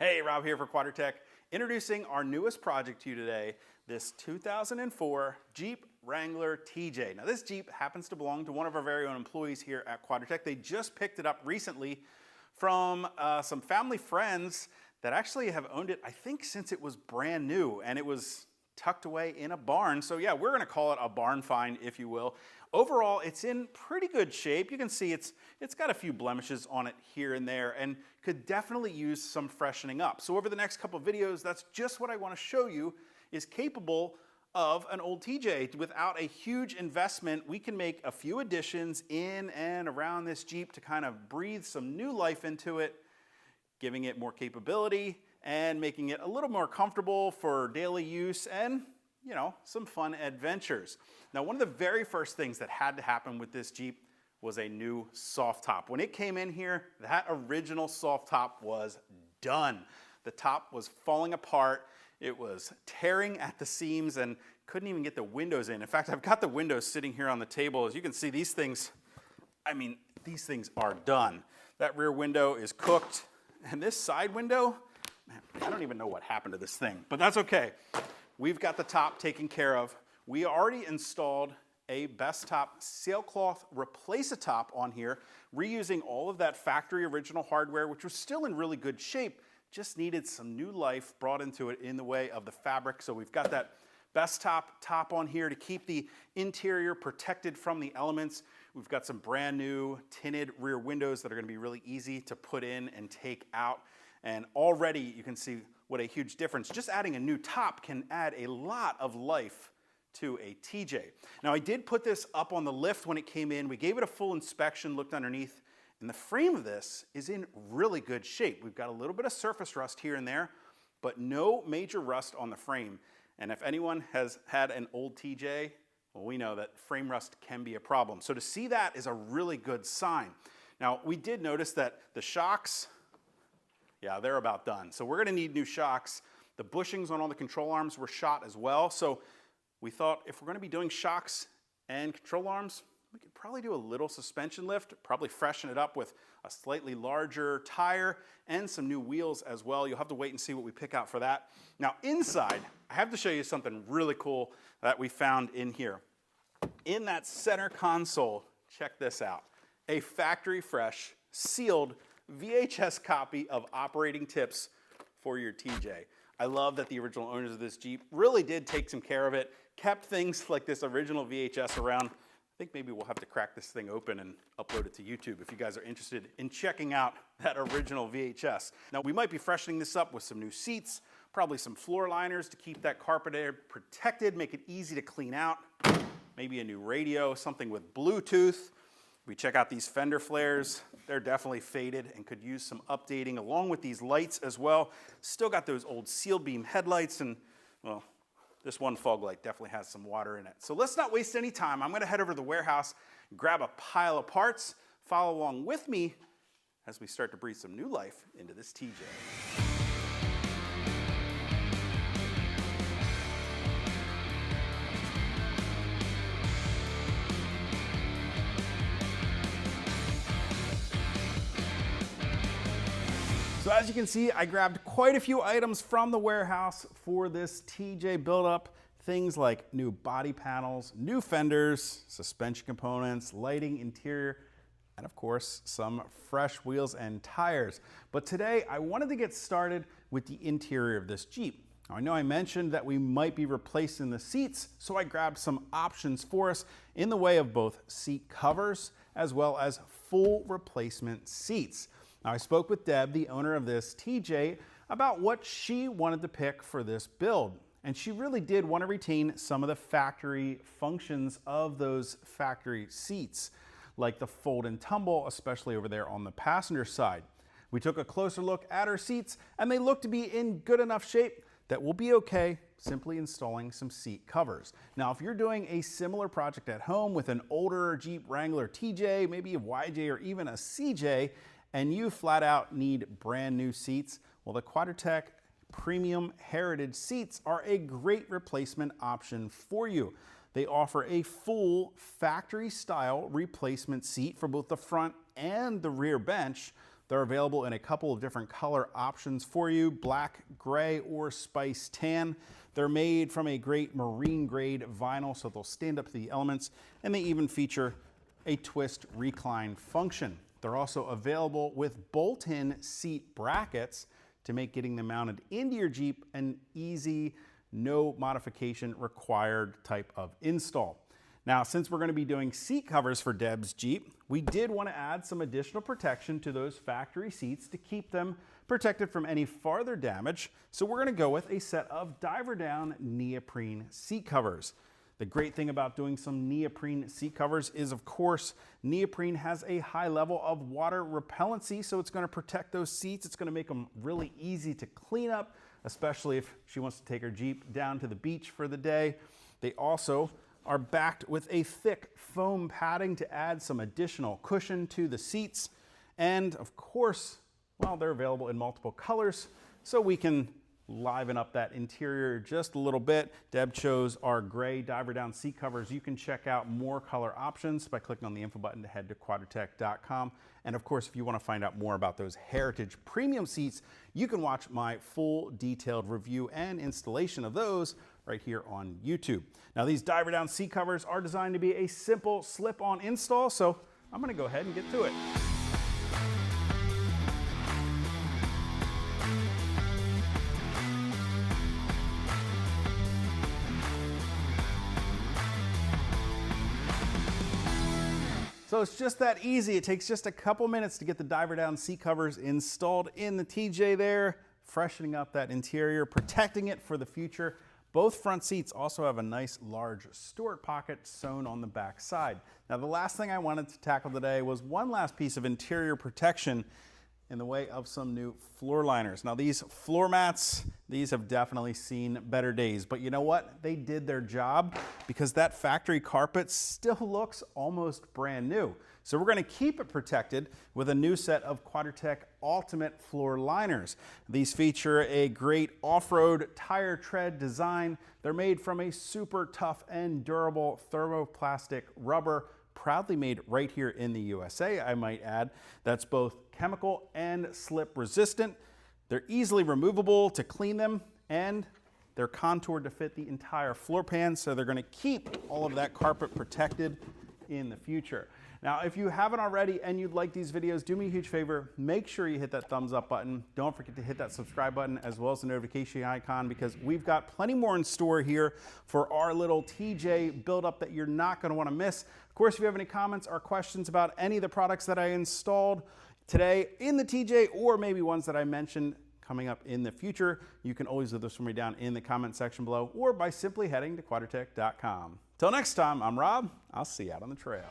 Hey, Rob here for Quadratec. Introducing our newest project to you today, this 2004 Jeep Wrangler TJ. Now this Jeep happens to belong to one of our very own employees here at Quadratec. They just picked it up recently from some family friends that actually have owned it, I think, since it was brand new, and it was tucked away in a barn. So yeah, we're gonna call it a barn find, if you will. Overall, it's in pretty good shape. You can see it's got a few blemishes on it here and there and could definitely use some freshening up. So over the next couple of videos, that's just what I want to show you is capable of an old TJ. Without a huge investment, we can make a few additions in and around this Jeep to kind of breathe some new life into it, giving it more capability and making it a little more comfortable for daily use and, you know, some fun adventures. Now, one of the very first things that had to happen with this Jeep was a new soft top. When it came in here, that original soft top was done. The top was falling apart. It was tearing at the seams and couldn't even get the windows in. In fact, I've got the windows sitting here on the table. As you can see, these things, these things are done. That rear window is cooked. And this side window, man, I don't even know what happened to this thing, but that's okay. We've got the top taken care of. We already installed a Bestop sailcloth replace-a-top on here, reusing all of that factory original hardware, which was still in really good shape, just needed some new life brought into it in the way of the fabric. So we've got that Bestop top on here to keep the interior protected from the elements. We've got some brand new tinted rear windows that are gonna be really easy to put in and take out. And already you can see what a huge difference. Just adding a new top can add a lot of life to a TJ. Now I did put this up on the lift when it came in. We gave it a full inspection, looked underneath, and the frame of this is in really good shape. We've got a little bit of surface rust here and there, but no major rust on the frame. And if anyone has had an old TJ, well, we know that frame rust can be a problem. So to see that is a really good sign. Now we did notice that the shocks, yeah, they're about done. So we're gonna need new shocks. The bushings on all the control arms were shot as well. So we thought if we're gonna be doing shocks and control arms, we could probably do a little suspension lift, probably freshen it up with a slightly larger tire and some new wheels as well. You'll have to wait and see what we pick out for that. Now inside, I have to show you something really cool that we found in here. In that center console, check this out. A factory fresh, sealed VHS copy of operating tips for your TJ. I love that the original owners of this Jeep really did take some care of it, kept things like this original VHS around. I think maybe we'll have to crack this thing open and upload it to YouTube if you guys are interested in checking out that original VHS. Now we might be freshening this up with some new seats, probably some floor liners to keep that carpet area protected, make it easy to clean out, maybe a new radio, something with Bluetooth. We check out these fender flares. They're definitely faded and could use some updating along with these lights as well. Still got those old seal beam headlights and, well, this one fog light definitely has some water in it. So let's not waste any time. I'm gonna head over to the warehouse, grab a pile of parts, follow along with me as we start to breathe some new life into this TJ. So as you can see, I grabbed quite a few items from the warehouse for this TJ buildup. Things like new body panels, new fenders, suspension components, lighting, interior, and of course, some fresh wheels and tires. But today, I wanted to get started with the interior of this Jeep. Now, I know I mentioned that we might be replacing the seats, so I grabbed some options for us in the way of both seat covers as well as full replacement seats. Now, I spoke with Deb, the owner of this TJ, about what she wanted to pick for this build. And she really did want to retain some of the factory functions of those factory seats, like the fold and tumble, especially over there on the passenger side. We took a closer look at her seats, and they look to be in good enough shape that we'll be okay simply installing some seat covers. Now, if you're doing a similar project at home with an older Jeep Wrangler TJ, maybe a YJ or even a CJ, and you flat out need brand new seats, well, the Quadratec Premium Heritage seats are a great replacement option for you. They offer a full factory style replacement seat for both the front and the rear bench, They're available in a couple of different color options for you, black, gray, or spice tan. They're made from a great marine grade vinyl, so they'll stand up to the elements, and they even feature a twist recline function. They're also available with bolt-in seat brackets to make getting them mounted into your Jeep an easy, no modification required type of install. Now, since we're going to be doing seat covers for Deb's Jeep, we did want to add some additional protection to those factory seats to keep them protected from any farther damage. So we're going to go with a set of diver down neoprene seat covers. The great thing about doing some neoprene seat covers is, of course, neoprene has a high level of water repellency, so it's going to protect those seats. It's going to make them really easy to clean up, especially if she wants to take her Jeep down to the beach for the day. They also are backed with a thick foam padding to add some additional cushion to the seats. And of course, well, they're available in multiple colors, so we can liven up that interior just a little bit. Deb chose our gray diver down seat covers. You can check out more color options by clicking on the info button to head to quadratec.com. And of course, if you want to find out more about those Heritage premium seats, you can watch my full detailed review and installation of those right here on YouTube. Now, these diver down seat covers are designed to be a simple slip-on install, so I'm going to go ahead and get to it. So it's just that easy. It takes just a couple minutes to get the diver down seat covers installed in the TJ there, freshening up that interior, protecting it for the future. Both front seats also have a nice large storage pocket sewn on the back side. Now, the last thing I wanted to tackle today was one last piece of interior protection in the way of some new floor liners. Now, these floor mats, these have definitely seen better days, but you know what? They did their job because that factory carpet still looks almost brand new. So we're gonna keep it protected with a new set of Quadratec Ultimate floor liners. These feature a great off-road tire tread design. They're made from a super tough and durable thermoplastic rubber, proudly made right here in the USA, I might add. That's both chemical and slip resistant. They're easily removable to clean them, and they're contoured to fit the entire floor pan, so they're gonna keep all of that carpet protected in the future. Now, if you haven't already and you'd like these videos, do me a huge favor, make sure you hit that thumbs up button. Don't forget to hit that subscribe button as well as the notification icon, because we've got plenty more in store here for our little TJ build-up that you're not gonna wanna miss. Of course, if you have any comments or questions about any of the products that I installed today in the TJ, or maybe ones that I mentioned coming up in the future, you can always leave those for me down in the comment section below, or by simply heading to quadratec.com. Till next time, I'm Rob. I'll see you out on the trail.